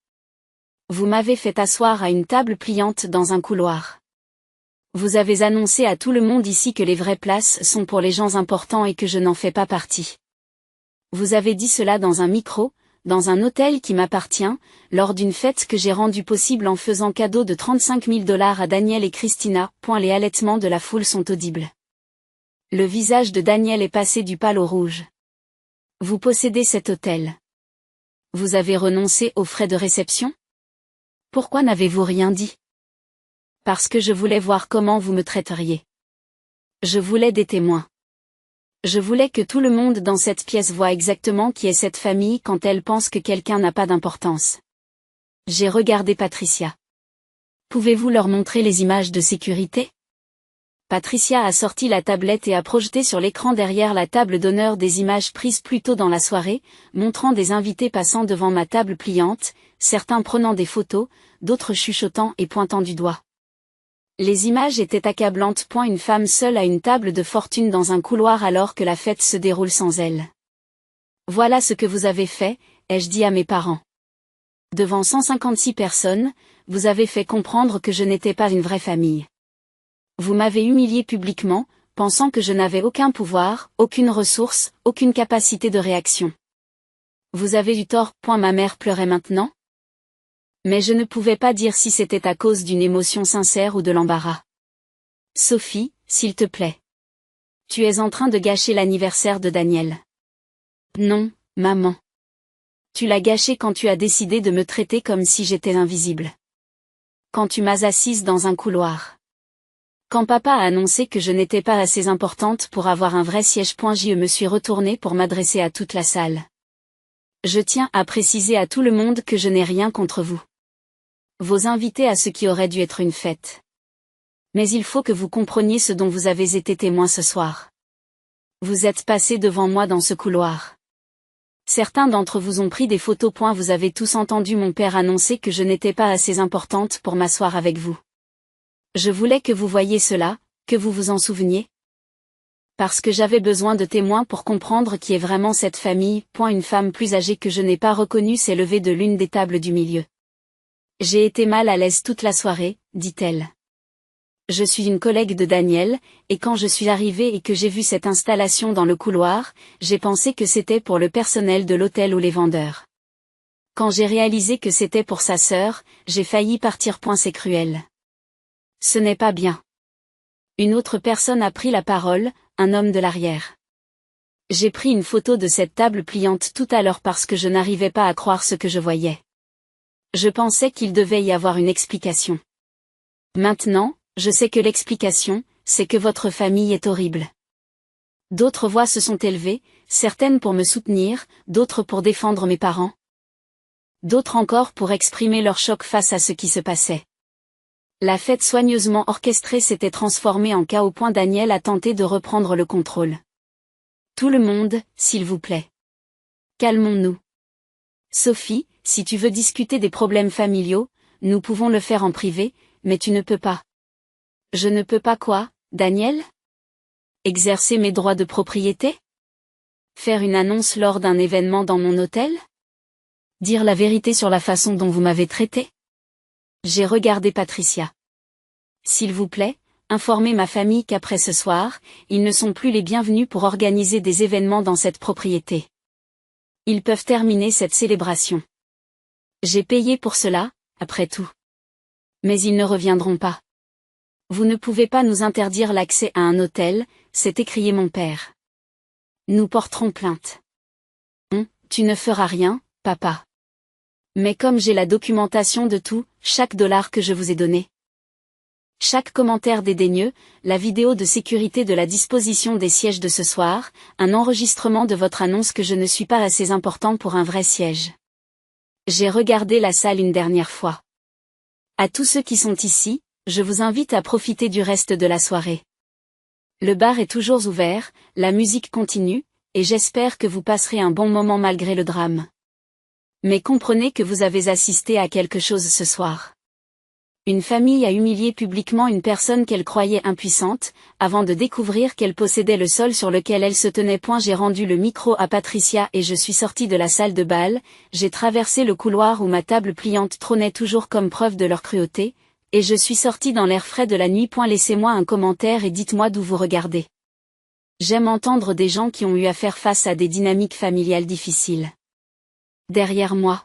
Vous m'avez fait asseoir à une table pliante dans un couloir. Vous avez annoncé à tout le monde ici que les vraies places sont pour les gens importants et que je n'en fais pas partie. Vous avez dit cela dans un micro, dans un hôtel qui m'appartient, lors d'une fête que j'ai rendue possible en faisant cadeau de 35 000 dollars à Daniel et Christina. Les halètements de la foule sont audibles. Le visage de Daniel est passé du pâle au rouge. Vous possédez cet hôtel. Vous avez renoncé aux frais de réception? Pourquoi n'avez-vous rien dit? Parce que je voulais voir comment vous me traiteriez. Je voulais des témoins. Je voulais que tout le monde dans cette pièce voie exactement qui est cette famille quand elle pense que quelqu'un n'a pas d'importance. J'ai regardé Patricia. Pouvez-vous leur montrer les images de sécurité? Patricia a sorti la tablette et a projeté sur l'écran derrière la table d'honneur des images prises plus tôt dans la soirée, montrant des invités passant devant ma table pliante, certains prenant des photos, d'autres chuchotant et pointant du doigt. Les images étaient accablantes. Une femme seule à une table de fortune dans un couloir alors que la fête se déroule sans elle. Voilà ce que vous avez fait, ai-je dit à mes parents. Devant 156 personnes, vous avez fait comprendre que je n'étais pas une vraie famille. Vous m'avez humilié publiquement, pensant que je n'avais aucun pouvoir, aucune ressource, aucune capacité de réaction. Vous avez eu tort. Ma mère pleurait maintenant. Mais je ne pouvais pas dire si c'était à cause d'une émotion sincère ou de l'embarras. Sophie, s'il te plaît. Tu es en train de gâcher l'anniversaire de Daniel. Non, maman. Tu l'as gâché quand tu as décidé de me traiter comme si j'étais invisible. Quand tu m'as assise dans un couloir. Quand papa a annoncé que je n'étais pas assez importante pour avoir un vrai siège. Je me suis retournée pour m'adresser à toute la salle. Je tiens à préciser à tout le monde que je n'ai rien contre vous. Vos invités à ce qui aurait dû être une fête. Mais il faut que vous compreniez ce dont vous avez été témoin ce soir. Vous êtes passé devant moi dans ce couloir. Certains d'entre vous ont pris des photos. Vous avez tous entendu mon père annoncer que je n'étais pas assez importante pour m'asseoir avec vous. Je voulais que vous voyiez cela, que vous vous en souveniez. Parce que j'avais besoin de témoins pour comprendre qui est vraiment cette famille. Une femme plus âgée que je n'ai pas reconnue s'est levée de l'une des tables du milieu. J'ai été mal à l'aise toute la soirée, dit-elle. Je suis une collègue de Daniel, et quand je suis arrivée et que j'ai vu cette installation dans le couloir, j'ai pensé que c'était pour le personnel de l'hôtel ou les vendeurs. Quand j'ai réalisé que c'était pour sa sœur, j'ai failli partir. C'est cruel. Ce n'est pas bien. Une autre personne a pris la parole, un homme de l'arrière. J'ai pris une photo de cette table pliante tout à l'heure parce que je n'arrivais pas à croire ce que je voyais. Je pensais qu'il devait y avoir une explication. Maintenant, je sais que l'explication, c'est que votre famille est horrible. D'autres voix se sont élevées, certaines pour me soutenir, d'autres pour défendre mes parents. D'autres encore pour exprimer leur choc face à ce qui se passait. La fête soigneusement orchestrée s'était transformée en chaos. Daniel a tenté de reprendre le contrôle. Tout le monde, s'il vous plaît. Calmons-nous. Sophie, si tu veux discuter des problèmes familiaux, nous pouvons le faire en privé, mais tu ne peux pas. Je ne peux pas quoi, Daniel? Exercer mes droits de propriété? Faire une annonce lors d'un événement dans mon hôtel? Dire la vérité sur la façon dont vous m'avez traité? J'ai regardé Patricia. S'il vous plaît, informez ma famille qu'après ce soir, ils ne sont plus les bienvenus pour organiser des événements dans cette propriété. Ils peuvent terminer cette célébration. J'ai payé pour cela, après tout. Mais ils ne reviendront pas. Vous ne pouvez pas nous interdire l'accès à un hôtel, s'est écrié mon père. Nous porterons plainte. Tu ne feras rien, papa. Mais comme j'ai la documentation de tout, chaque dollar que je vous ai donné. Chaque commentaire dédaigneux, la vidéo de sécurité de la disposition des sièges de ce soir, un enregistrement de votre annonce que je ne suis pas assez important pour un vrai siège. J'ai regardé la salle une dernière fois. À tous ceux qui sont ici, je vous invite à profiter du reste de la soirée. Le bar est toujours ouvert, la musique continue, et j'espère que vous passerez un bon moment malgré le drame. Mais comprenez que vous avez assisté à quelque chose ce soir. Une famille a humilié publiquement une personne qu'elle croyait impuissante, avant de découvrir qu'elle possédait le sol sur lequel elle se tenait. J'ai rendu le micro à Patricia et je suis sortie de la salle de bal, j'ai traversé le couloir où ma table pliante trônait toujours comme preuve de leur cruauté, et je suis sortie dans l'air frais de la nuit. Laissez-moi un commentaire et dites-moi d'où vous regardez. J'aime entendre des gens qui ont eu à faire face à des dynamiques familiales difficiles. Derrière moi.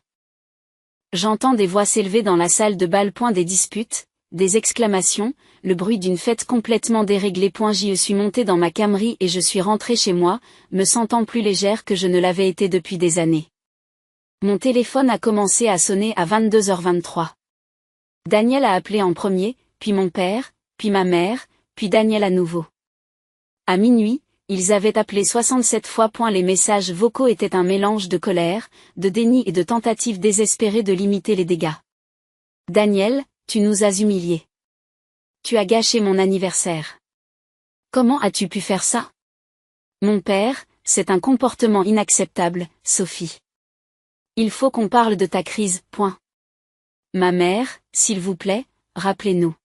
J'entends des voix s'élever dans la salle de bal. Des disputes, des exclamations, le bruit d'une fête complètement déréglée. J'y suis montée dans ma Camry et je suis rentrée chez moi, me sentant plus légère que je ne l'avais été depuis des années. Mon téléphone a commencé à sonner à 22h23. Daniel a appelé en premier, puis mon père, puis ma mère, puis Daniel à nouveau. À minuit, ils avaient appelé 67 fois. Les messages vocaux étaient un mélange de colère, de déni et de tentatives désespérées de limiter les dégâts. Daniel, tu nous as humiliés. Tu as gâché mon anniversaire. Comment as-tu pu faire ça? Mon père, c'est un comportement inacceptable, Sophie. Il faut qu'on parle de ta crise. Ma mère, s'il vous plaît, rappelez-nous.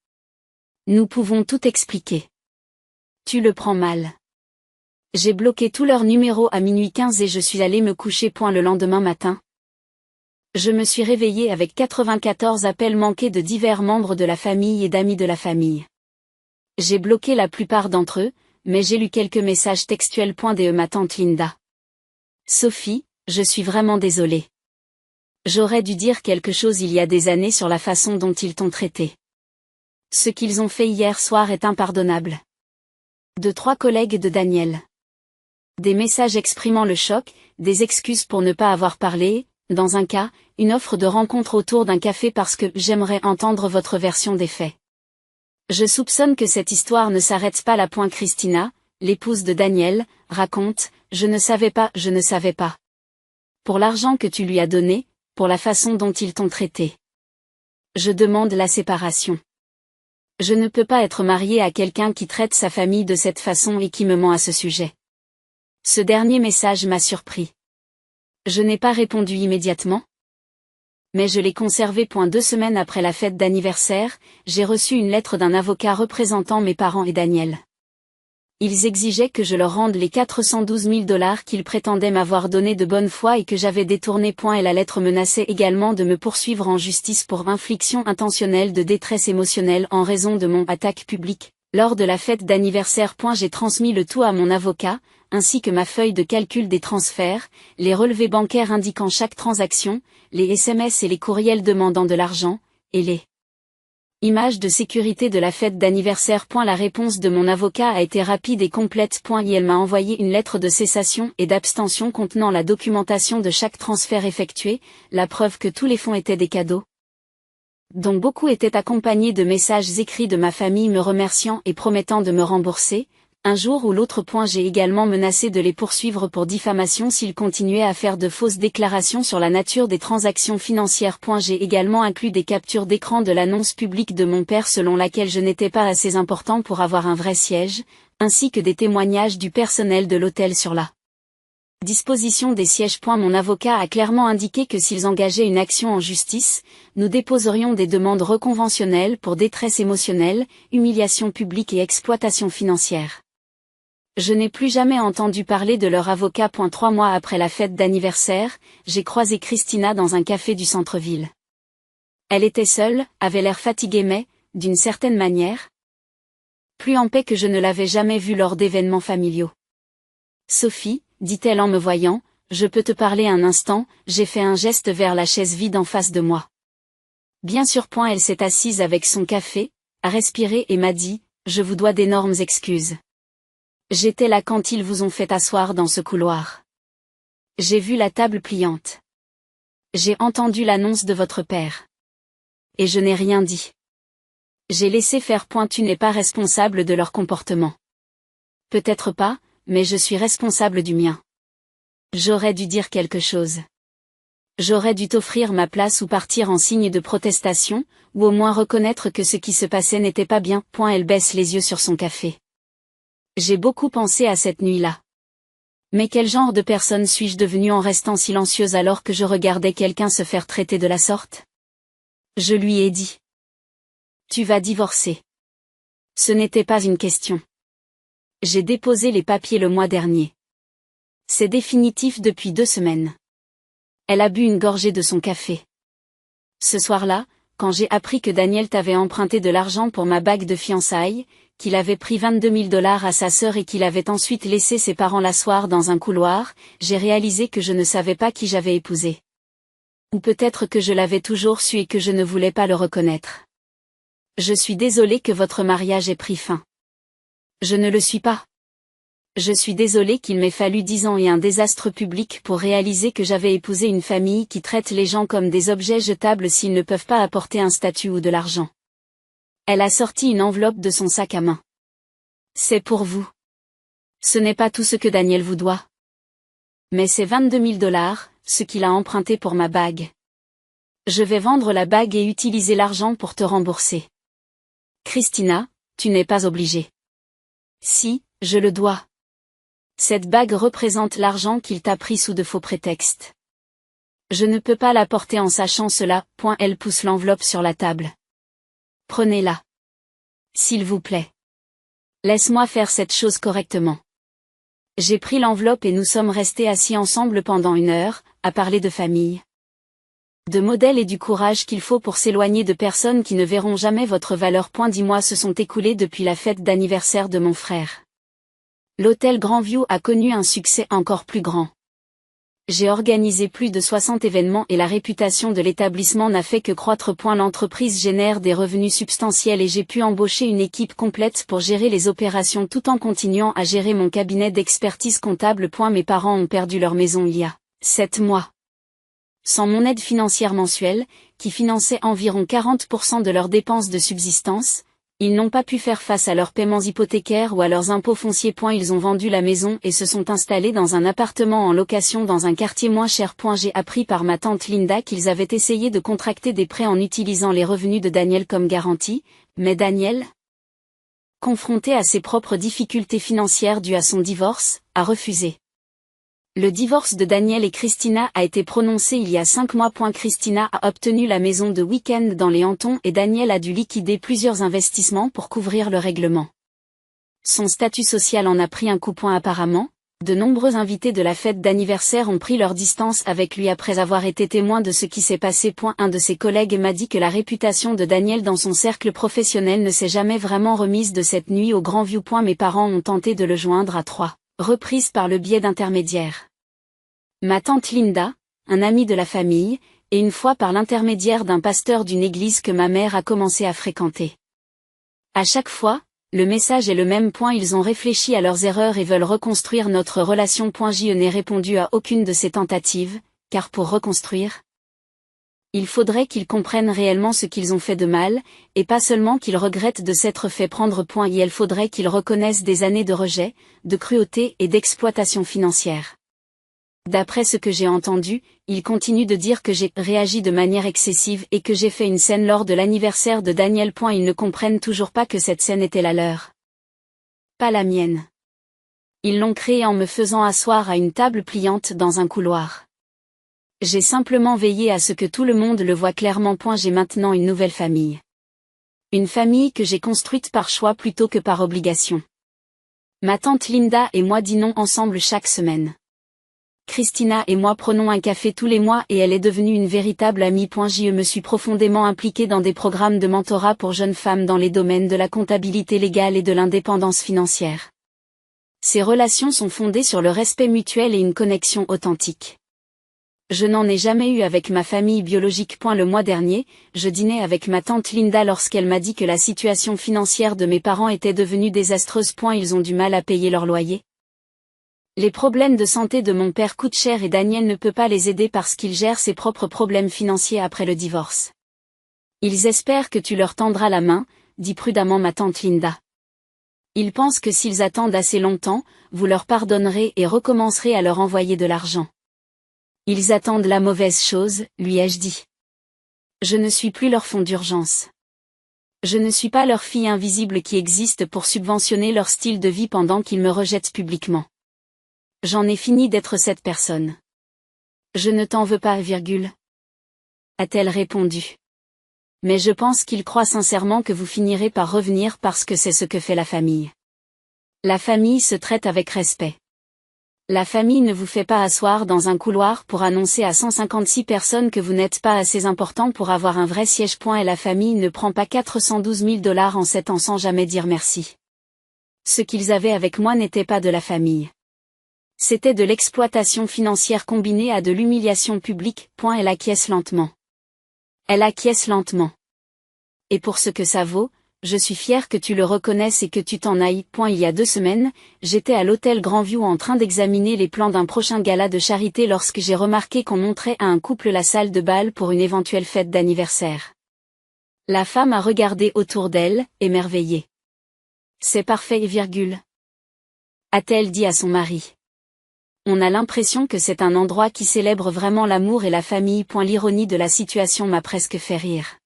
Nous pouvons tout expliquer. Tu le prends mal. J'ai bloqué tous leurs numéros à minuit 15 et je suis allée me coucher. Le lendemain matin. Je me suis réveillée avec 94 appels manqués de divers membres de la famille et d'amis de la famille. J'ai bloqué la plupart d'entre eux, mais j'ai lu quelques messages textuels. Ma tante Linda. Sophie, je suis vraiment désolée. J'aurais dû dire quelque chose il y a des années sur la façon dont ils t'ont traité. Ce qu'ils ont fait hier soir est impardonnable. De 3 collègues de Daniel. Des messages exprimant le choc, des excuses pour ne pas avoir parlé, dans un cas, une offre de rencontre autour d'un café parce que j'aimerais entendre votre version des faits. Je soupçonne que cette histoire ne s'arrête pas là. Christina, l'épouse de Daniel, raconte, je ne savais pas. Pour l'argent que tu lui as donné, pour la façon dont ils t'ont traité. Je demande la séparation. Je ne peux pas être mariée à quelqu'un qui traite sa famille de cette façon et qui me ment à ce sujet. Ce dernier message m'a surpris. Je n'ai pas répondu immédiatement. Mais je l'ai conservé. 2 semaines après la fête d'anniversaire, j'ai reçu une lettre d'un avocat représentant mes parents et Daniel. Ils exigeaient que je leur rende les 412 000 $ qu'ils prétendaient m'avoir donnés de bonne foi et que j'avais détournés. Et la lettre menaçait également de me poursuivre en justice pour infliction intentionnelle de détresse émotionnelle en raison de mon attaque publique. Lors de la fête d'anniversaire. J'ai transmis le tout à mon avocat, ainsi que ma feuille de calcul des transferts, les relevés bancaires indiquant chaque transaction, les SMS et les courriels demandant de l'argent, et les images de sécurité de la fête d'anniversaire. La réponse de mon avocat a été rapide et complète. Elle m'a envoyé une lettre de cessation et d'abstention contenant la documentation de chaque transfert effectué, la preuve que tous les fonds étaient des cadeaux, dont beaucoup étaient accompagnés de messages écrits de ma famille me remerciant et promettant de me rembourser, un jour ou l'autre. J'ai également menacé de les poursuivre pour diffamation s'ils continuaient à faire de fausses déclarations sur la nature des transactions financières. J'ai également inclus des captures d'écran de l'annonce publique de mon père selon laquelle je n'étais pas assez important pour avoir un vrai siège, ainsi que des témoignages du personnel de l'hôtel sur la disposition des sièges. Mon avocat a clairement indiqué que s'ils engageaient une action en justice, nous déposerions des demandes reconventionnelles pour détresse émotionnelle, humiliation publique et exploitation financière. Je n'ai plus jamais entendu parler de leur avocat. 3 mois après la fête d'anniversaire, j'ai croisé Christina dans un café du centre-ville. Elle était seule, avait l'air fatiguée mais, d'une certaine manière, plus en paix que je ne l'avais jamais vue lors d'événements familiaux. Sophie, dit-elle en me voyant, je peux te parler un instant. J'ai fait un geste vers la chaise vide en face de moi. Bien sûr. Elle s'est assise avec son café, a respiré et m'a dit, je vous dois d'énormes excuses. J'étais là quand ils vous ont fait asseoir dans ce couloir. J'ai vu la table pliante. J'ai entendu l'annonce de votre père. Et je n'ai rien dit. J'ai laissé faire. Tu n'es pas responsable de leur comportement. Peut-être pas, mais je suis responsable du mien. J'aurais dû dire quelque chose. J'aurais dû t'offrir ma place ou partir en signe de protestation, ou au moins reconnaître que ce qui se passait n'était pas bien. Elle baisse les yeux sur son café. J'ai beaucoup pensé à cette nuit-là. Mais quel genre de personne suis-je devenue en restant silencieuse alors que je regardais quelqu'un se faire traiter de la sorte? Je lui ai dit. Tu vas divorcer. Ce n'était pas une question. J'ai déposé les papiers le mois dernier. C'est définitif depuis 2 semaines. Elle a bu une gorgée de son café. Ce soir-là, quand j'ai appris que Daniel t'avait emprunté de l'argent pour ma bague de fiançailles, qu'il avait pris 22 000 $ à sa sœur et qu'il avait ensuite laissé ses parents l'asseoir dans un couloir, j'ai réalisé que je ne savais pas qui j'avais épousé. Ou peut-être que je l'avais toujours su et que je ne voulais pas le reconnaître. Je suis désolée que votre mariage ait pris fin. Je ne le suis pas. Je suis désolée qu'il m'ait fallu 10 ans et un désastre public pour réaliser que j'avais épousé une famille qui traite les gens comme des objets jetables s'ils ne peuvent pas apporter un statut ou de l'argent. Elle a sorti une enveloppe de son sac à main. C'est pour vous. Ce n'est pas tout ce que Daniel vous doit. Mais c'est 22 000 $, ce qu'il a emprunté pour ma bague. Je vais vendre la bague et utiliser l'argent pour te rembourser. Christina, tu n'es pas obligée. Si, je le dois. Cette bague représente l'argent qu'il t'a pris sous de faux prétextes. Je ne peux pas la porter en sachant cela. Elle pousse l'enveloppe sur la table. Prenez-la. S'il vous plaît. Laisse-moi faire cette chose correctement. J'ai pris l'enveloppe et nous sommes restés assis ensemble pendant 1 heure, à parler de famille, de modèles et du courage qu'il faut pour s'éloigner de personnes qui ne verront jamais votre valeur. 10 mois se sont écoulés depuis la fête d'anniversaire de mon frère. L'hôtel Grandview a connu un succès encore plus grand. J'ai organisé plus de 60 événements et la réputation de l'établissement n'a fait que croître. L'entreprise génère des revenus substantiels et j'ai pu embaucher une équipe complète pour gérer les opérations tout en continuant à gérer mon cabinet d'expertise comptable. Mes parents ont perdu leur maison il y a 7 mois. Sans mon aide financière mensuelle, qui finançait environ 40% de leurs dépenses de subsistance, Ils n'ont pas pu faire face à leurs paiements hypothécaires ou à leurs impôts fonciers. Ils ont vendu la maison et se sont installés dans un appartement en location dans un quartier moins cher. J'ai appris par ma tante Linda qu'ils avaient essayé de contracter des prêts en utilisant les revenus de Daniel comme garantie, mais Daniel, confronté à ses propres difficultés financières dues à son divorce, a refusé. Le divorce de Daniel et Christina a été prononcé il y a 5 mois. Christina a obtenu la maison de week-end dans les Hamptons et Daniel a dû liquider plusieurs investissements pour couvrir le règlement. Son statut social en a pris un coup. Apparemment, de nombreux invités de la fête d'anniversaire ont pris leur distance avec lui après avoir été témoins de ce qui s'est passé. Un de ses collègues m'a dit que la réputation de Daniel dans son cercle professionnel ne s'est jamais vraiment remise de cette nuit au Grandview. Mes parents ont tenté de le joindre à 3 reprises par le biais d'intermédiaires. Ma tante Linda, un ami de la famille, et une fois par l'intermédiaire d'un pasteur d'une église que ma mère a commencé à fréquenter. À chaque fois, le message est le même. Ils ont réfléchi à leurs erreurs et veulent reconstruire notre relation. Je n'ai répondu à aucune de ces tentatives, car pour reconstruire, il faudrait qu'ils comprennent réellement ce qu'ils ont fait de mal, et pas seulement qu'ils regrettent de s'être fait prendre. Il faudrait qu'ils reconnaissent des années de rejet, de cruauté et d'exploitation financière. D'après ce que j'ai entendu, il continue de dire que j'ai réagi de manière excessive et que j'ai fait une scène lors de l'anniversaire de Daniel. Ils ne comprennent toujours pas que cette scène était la leur, pas la mienne. Ils l'ont créée en me faisant asseoir à une table pliante dans un couloir. J'ai simplement veillé à ce que tout le monde le voie clairement. J'ai maintenant une nouvelle famille. Une famille que j'ai construite par choix plutôt que par obligation. Ma tante Linda et moi dînons ensemble chaque semaine. Christina et moi prenons un café tous les mois et elle est devenue une véritable amie. Je me suis profondément impliquée dans des programmes de mentorat pour jeunes femmes dans les domaines de la comptabilité légale et de l'indépendance financière. Ces relations sont fondées sur le respect mutuel et une connexion authentique. Je n'en ai jamais eu avec ma famille biologique. Le mois dernier, je dînais avec ma tante Linda lorsqu'elle m'a dit que la situation financière de mes parents était devenue désastreuse. Ils ont du mal à payer leur loyer. Les problèmes de santé de mon père coûtent cher et Daniel ne peut pas les aider parce qu'il gère ses propres problèmes financiers après le divorce. Ils espèrent que tu leur tendras la main, dit prudemment ma tante Linda. Ils pensent que s'ils attendent assez longtemps, vous leur pardonnerez et recommencerez à leur envoyer de l'argent. Ils attendent la mauvaise chose, lui ai-je dit. Je ne suis plus leur fonds d'urgence. Je ne suis pas leur fille invisible qui existe pour subventionner leur style de vie pendant qu'ils me rejettent publiquement. J'en ai fini d'être cette personne. Je ne t'en veux pas, a-t-elle répondu. Mais je pense qu'ils croient sincèrement que vous finirez par revenir parce que c'est ce que fait la famille. La famille se traite avec respect. La famille ne vous fait pas asseoir dans un couloir pour annoncer à 156 personnes que vous n'êtes pas assez important pour avoir un vrai siège. Et la famille ne prend pas 412 000 $ en 7 ans sans jamais dire merci. Ce qu'ils avaient avec moi n'était pas de la famille. C'était de l'exploitation financière combinée à de l'humiliation publique. Elle acquiesce lentement. Elle acquiesce lentement. Et pour ce que ça vaut, je suis fière que tu le reconnaisses et que tu t'en ailles. Il y a 2 semaines, j'étais à l'hôtel Grandview en train d'examiner les plans d'un prochain gala de charité lorsque j'ai remarqué qu'on montrait à un couple la salle de bal pour une éventuelle fête d'anniversaire. La femme a regardé autour d'elle, émerveillée. C'est parfait, a-t-elle dit à son mari. On a l'impression que c'est un endroit qui célèbre vraiment l'amour et la famille. L'ironie de la situation m'a presque fait rire.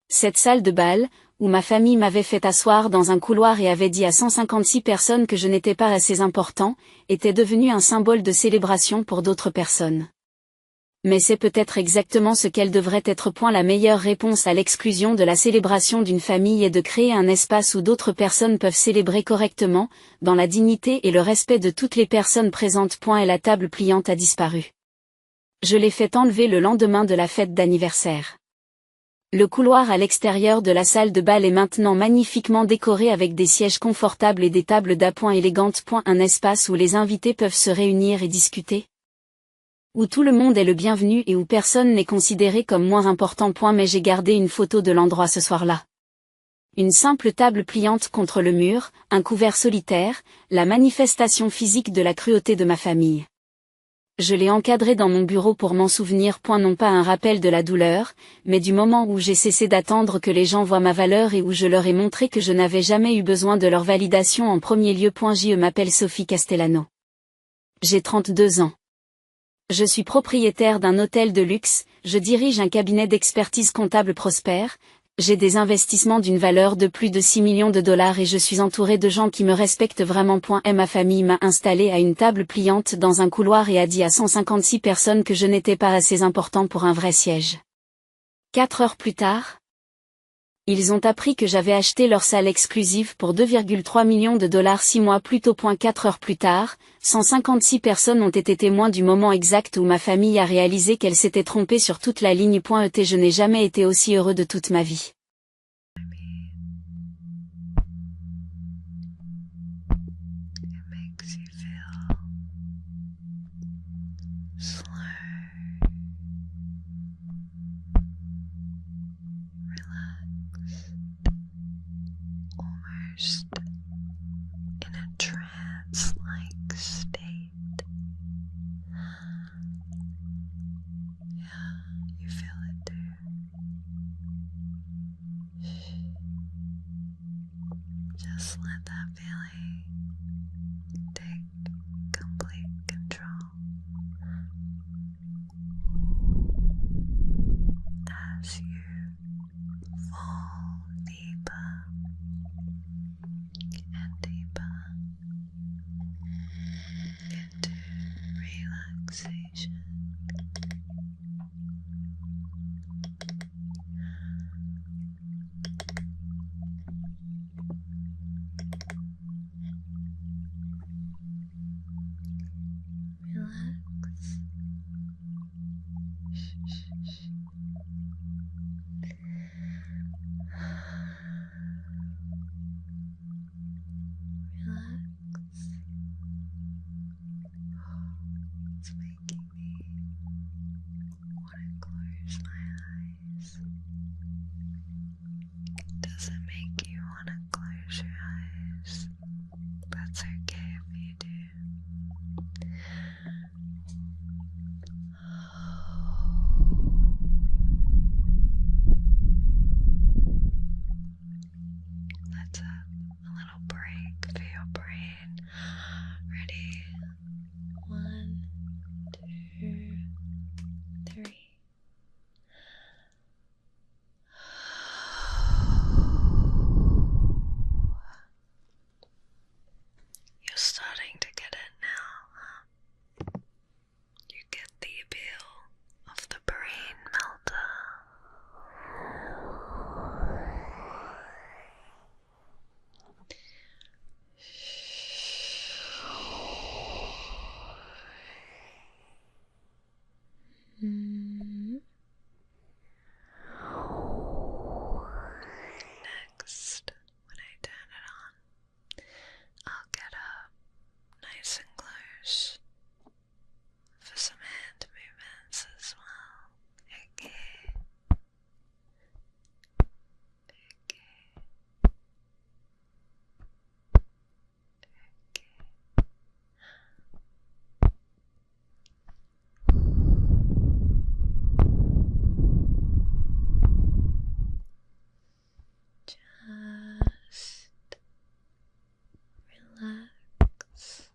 Cette salle de bal, où ma famille m'avait fait asseoir dans un couloir et avait dit à 156 personnes que je n'étais pas assez important, était devenue un symbole de célébration pour d'autres personnes. Mais c'est peut-être exactement ce qu'elle devrait être. La meilleure réponse à l'exclusion de la célébration d'une famille est de créer un espace où d'autres personnes peuvent célébrer correctement, dans la dignité et le respect de toutes les personnes présentes. Et la table pliante a disparu. Je l'ai fait enlever le lendemain de la fête d'anniversaire. Le couloir à l'extérieur de la salle de bal est maintenant magnifiquement décoré avec des sièges confortables et des tables d'appoint élégantes. Un espace où les invités peuvent se réunir et discuter. Où tout le monde est le bienvenu et où personne n'est considéré comme moins important. Mais j'ai gardé une photo de l'endroit ce soir-là. Une simple table pliante contre le mur, un couvert solitaire, la manifestation physique de la cruauté de ma famille. Je l'ai encadré dans mon bureau pour m'en souvenir. Non pas un rappel de la douleur, mais du moment où j'ai cessé d'attendre que les gens voient ma valeur et où je leur ai montré que je n'avais jamais eu besoin de leur validation en premier lieu. Je m'appelle Sophie Castellano. J'ai 32 ans. Je suis propriétaire d'un hôtel de luxe, je dirige un cabinet d'expertise comptable prospère, j'ai des investissements d'une valeur de plus de 6 millions de dollars et je suis entouré de gens qui me respectent vraiment. Ma famille m'a installé à une table pliante dans un couloir et a dit à 156 personnes que je n'étais pas assez important pour un vrai siège. 4 heures plus tard, ils ont appris que j'avais acheté leur salle exclusive pour 2,3 millions de dollars 6 mois plus tôt. 4 heures plus tard, 156 personnes ont été témoins du moment exact où ma famille a réalisé qu'elle s'était trompée sur toute la ligne. Je n'ai jamais été aussi heureux de toute ma vie. Almost in a trance-like state. Yeah, you feel it too. Just let that feeling take complete control as you fall deeper and deeper into relaxation. Relax. Relax. It's making me want to close my eyes. Does it make you want to close your eyes? That's okay if you do. Let's have a little break for your brain. Ready? 1, 2, 3. You're starting to get it now, huh? You get the appeal of the brain melter. Next, when I turn it on, I'll get up nice and close for some hand movements as well. Okay. Just relax.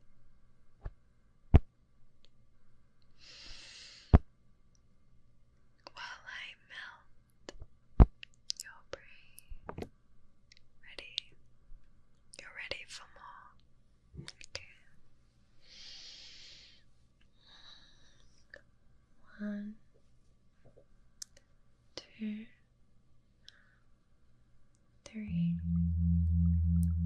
While I melt your brain. Ready? You're ready for more? Okay. 1, 2,